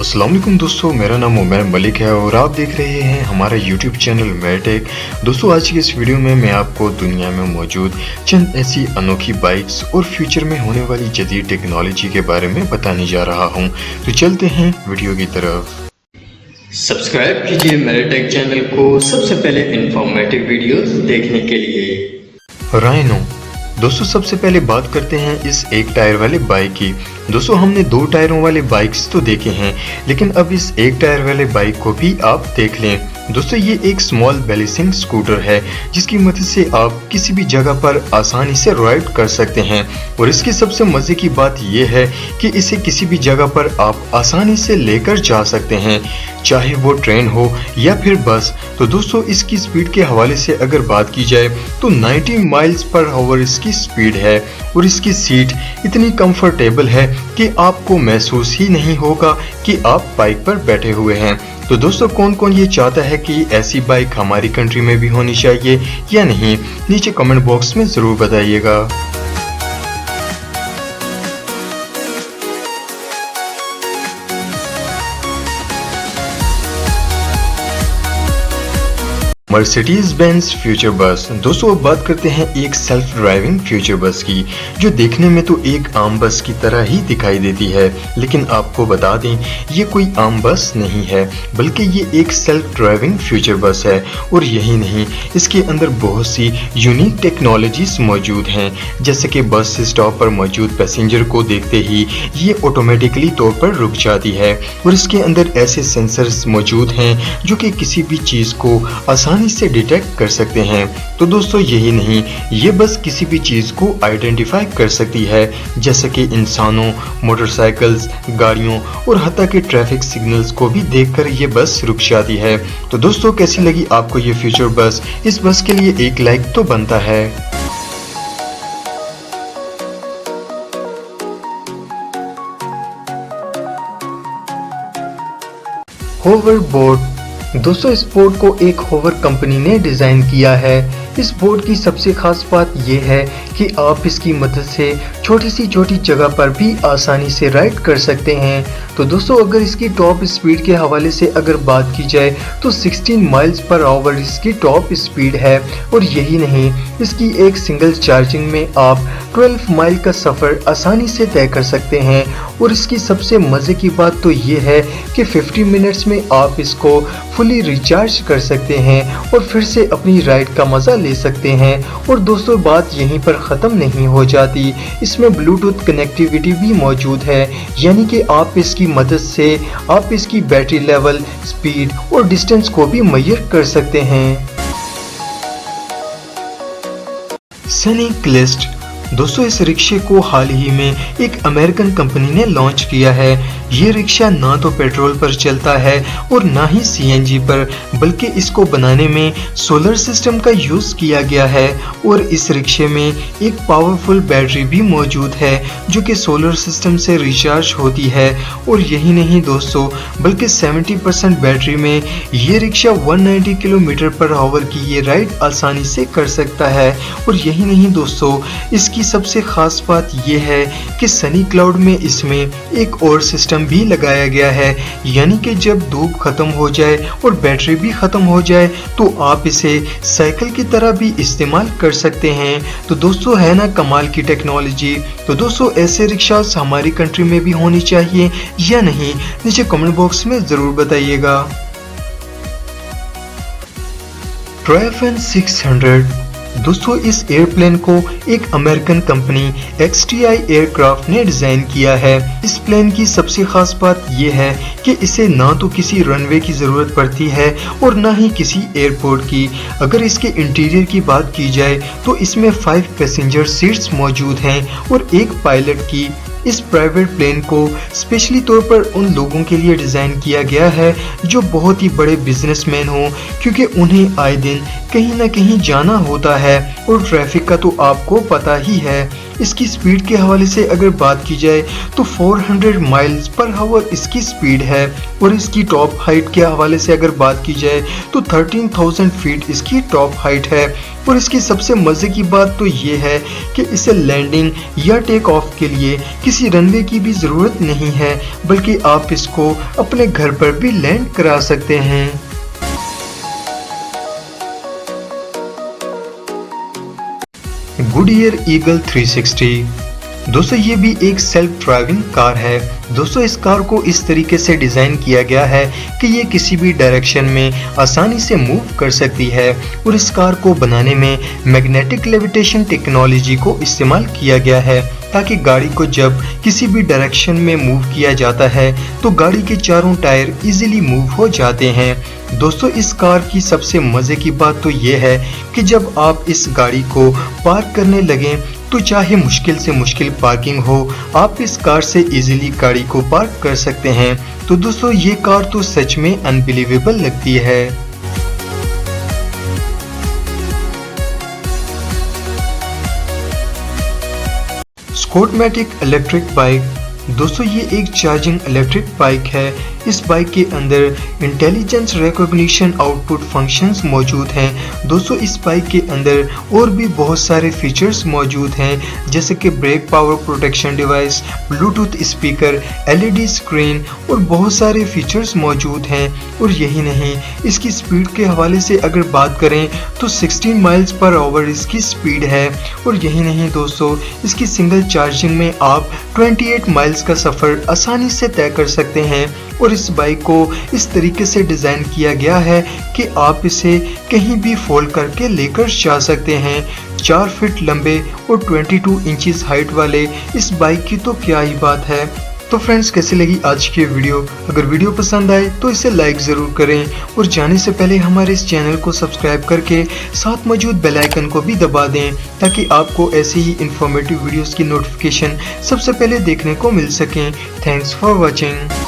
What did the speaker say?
अस्सलाम वालेकुम दोस्तों, मेरा नाम उमर मलिक है और आप देख रहे हैं हमारा YouTube चैनल मेटेक। दोस्तों, आज की इस वीडियो में मैं आपको दुनिया में मौजूद चंद ऐसी अनोखी बाइक्स और फ्यूचर में होने वाली जदीद टेक्नोलॉजी के बारे में बताने जा रहा हूं। तो चलते हैं वीडियो की तरफ। सब्सक्राइब कीजिए मेटेक चैनल को सबसे पहले इंफॉर्मेटिव वीडियोस देखने के लिए। राइनो। दोस्तों, सबसे पहले बात करते हैं इस एक टायर वाले बाइक की। दोस्तों, हमने दो टायरों वाले बाइक्स तो देखे हैं, लेकिन अब इस एक टायर वाले बाइक को भी आप देख लें। दोस्तों, ये एक स्मॉल बैलेंसिंग स्कूटर है जिसकी मदद से आप किसी भी जगह पर आसानी से राइड कर सकते हैं। और इसकी सबसे मजे की बात यह है कि इसे किसी भी जगह पर आप आसानी से लेकर जा सकते हैं, चाहे वो ट्रेन हो या फिर बस। तो दोस्तों, इसकी स्पीड के हवाले से अगर बात की जाए तो 90 माइल्स पर आवर इसकी स्पीड है और इसकी सीट इतनी कंफर्टेबल है कि आपको महसूस ही नहीं होगा कि आप बाइक पर बैठे हुए हैं। तो दोस्तों, कौन कौन ये चाहता है कि ऐसी बाइक हमारी कंट्री में भी होनी चाहिए या नहीं, नीचे कमेंट बॉक्स में जरूर बताइएगा। मर्सिडीज बेंज फ्यूचर बस। दोस्तों, अब बात करते हैं एक सेल्फ ड्राइविंग फ्यूचर बस की, जो देखने में तो एक आम बस की तरह ही दिखाई देती है, लेकिन आपको बता दें ये कोई आम बस नहीं है, बल्कि ये एक सेल्फ ड्राइविंग फ्यूचर बस है। और यही नहीं, इसके अंदर बहुत सी यूनिक टेक्नोलॉजीज मौजूद हैं, जैसे कि बस स्टॉप पर मौजूद पैसेंजर को देखते ही ये ऑटोमेटिकली तौर पर रुक जाती है। और इसके अंदर ऐसे सेंसर्स मौजूद हैं जो कि किसी भी चीज को आसानी से डिटेक्ट कर सकते हैं। तो दोस्तों, यही नहीं, ये बस किसी भी चीज को आइडेंटिफाई कर सकती है, जैसे कि इंसानों, मोटरसाइकिल्स, गाड़ियों और हत्ता के ट्रैफिक सिग्नल्स को भी देखकर ये बस रुक जाती है। तो दोस्तों, कैसी लगी आपको ये फ्यूचर बस? इस बस के लिए एक लाइक तो बनता है। Hover boat. दोस्तों, इस बोट को एक होवर कंपनी ने डिजाइन किया है। इस बोट की सबसे खास बात यह है कि आप इसकी मदद से छोटी सी छोटी जगह पर भी आसानी से राइड कर सकते हैं। तो दोस्तों, अगर इसकी टॉप स्पीड के हवाले से अगर बात की जाए तो 16 माइल्स पर आवर इसकी टॉप स्पीड है। और यही नहीं, इसकी एक सिंगल चार्जिंग में आप 12 माइल का सफर आसानी से तय कर सकते हैं। और इसकी सबसे मजे की बात तो ये है कि 50 मिनट्स में आप इसको फुली रिचार्ज कर सकते हैं और फिर से अपनी राइड का मजा ले सकते हैं। और दोस्तों, बात यहीं पर ख़त्म नहीं हो जाती, इसमें ब्लूटूथ कनेक्टिविटी भी मौजूद है, यानी कि आप इसकी मदद से आप इसकी बैटरी लेवल, स्पीड और डिस्टेंस को भी मेजर कर सकते हैं। सनी क्लिस्ट। दोस्तों, इस रिक्शे को हाल ही में एक अमेरिकन कंपनी ने लॉन्च किया है। ये रिक्शा ना तो पेट्रोल पर चलता है और ना ही सीएनजी पर, बल्कि इसको बनाने में सोलर सिस्टम का यूज किया गया है। और इस रिक्शे में एक पावरफुल बैटरी भी मौजूद है जो कि सोलर सिस्टम से रिचार्ज होती है। और यही नहीं दोस्तों, बल्कि 70% बैटरी में ये रिक्शा 190 किलोमीटर पर आवर की ये राइड आसानी से कर सकता है। और यही नहीं दोस्तों, इसकी सबसे खास बात यह है कि सनी क्लाउड में इसमें एक और सिस्टम भी लगाया गया है, यानी कि जब धूप खत्म हो जाए और बैटरी भी खत्म हो जाए तो आप इसे साइकिल की तरह भी इस्तेमाल कर सकते हैं। तो दोस्तों, है ना कमाल की टेक्नोलॉजी? तो दोस्तों, ऐसे रिक्शास हमारी कंट्री में भी होनी चाहिए या नहीं, नीचे कमेंट बॉक्स में जरूर बताइएगा। ट्रायफन 600। दोस्तों, इस एयरप्लेन को एक अमेरिकन कंपनी XTI एयरक्राफ्ट ने डिजाइन किया है। इस प्लेन की सबसे खास बात यह है कि इसे ना तो किसी रनवे की जरूरत पड़ती है और ना ही किसी एयरपोर्ट की। अगर इसके इंटीरियर की बात की जाए तो इसमें 5 पैसेंजर सीट्स मौजूद हैं और एक पायलट की। इस प्राइवेट प्लेन को स्पेशली तौर पर उन लोगों के लिए डिजाइन किया गया है जो बहुत ही बड़े बिजनेसमैन हों, क्योंकि उन्हें आए दिन कहीं ना कहीं जाना होता है और ट्रैफिक का तो आपको पता ही है। इसकी स्पीड के हवाले से अगर बात की जाए तो 400 माइल्स पर आवर इसकी स्पीड है। और इसकी टॉप हाइट के हवाले से अगर बात की जाए तो 13,000 फीट इसकी टॉप हाइट है। और इसकी सबसे मजे की बात तो ये है कि इसे लैंडिंग या टेक ऑफ के लिए किसी रनवे की भी जरूरत नहीं है, बल्कि आप इसको अपने घर पर भी लैंड करा सकते हैं। Goodyear eagle 360। दोस्तों ये भी एक सेल्फ ड्राइविंग कार है। दोस्तों इस कार को इस तरीके से डिजाइन किया गया है कि ये किसी भी डायरेक्शन में आसानी से मूव कर सकती है और इस कार को बनाने में मैग्नेटिक लेविटेशन टेक्नोलॉजी को इस्तेमाल किया गया है, ताकि गाड़ी को जब किसी भी डायरेक्शन में मूव किया जाता है तो गाड़ी के चारों टायर इजीली मूव हो जाते हैं। दोस्तों इस कार की सबसे मजे की बात तो ये है कि जब आप इस गाड़ी को पार्क करने लगें तो चाहे मुश्किल से मुश्किल पार्किंग हो, आप इस कार से इजीली गाड़ी को पार्क कर सकते हैं। तो दोस्तों ये कार तो सच में अनबिलीवेबल लगती है। स्कॉटमैटिक इलेक्ट्रिक बाइक। दोस्तों ये एक चार्जिंग इलेक्ट्रिक बाइक है। इस बाइक के अंदर इंटेलिजेंस रिकॉग्निशन आउटपुट फंक्शंस मौजूद हैं। दोस्तों इस बाइक के अंदर और भी बहुत सारे फीचर्स मौजूद हैं, जैसे कि brake power protection device, bluetooth speaker, LED screen और बहुत सारे फीचर्स मौजूद हैं। और यही नहीं, इसकी स्पीड के हवाले से अगर बात करें तो 16 माइल्स पर आवर इसकी स्पीड है। और यही नहीं दोस्तों, इसकी सिंगल चार्जिंग में आप 28 माइल्स का सफ़र आसानी से तय कर सकते हैं। और इस बाइक को इस तरीके से डिज़ाइन किया गया है कि आप इसे कहीं भी फोल्ड करके लेकर जा सकते हैं। 4 फीट लंबे और 22 इंचेस हाइट वाले इस बाइक की तो क्या ही बात है। तो फ्रेंड्स कैसी लगी आज की वीडियो? अगर वीडियो पसंद आए तो इसे लाइक ज़रूर करें और जाने से पहले हमारे इस चैनल को सब्सक्राइब करके साथ मौजूद बेल आइकन को भी दबा दें, ताकि आपको ऐसे ही इंफॉर्मेटिव वीडियोस की नोटिफिकेशन सबसे पहले देखने को मिल सकें। Thanks for watching.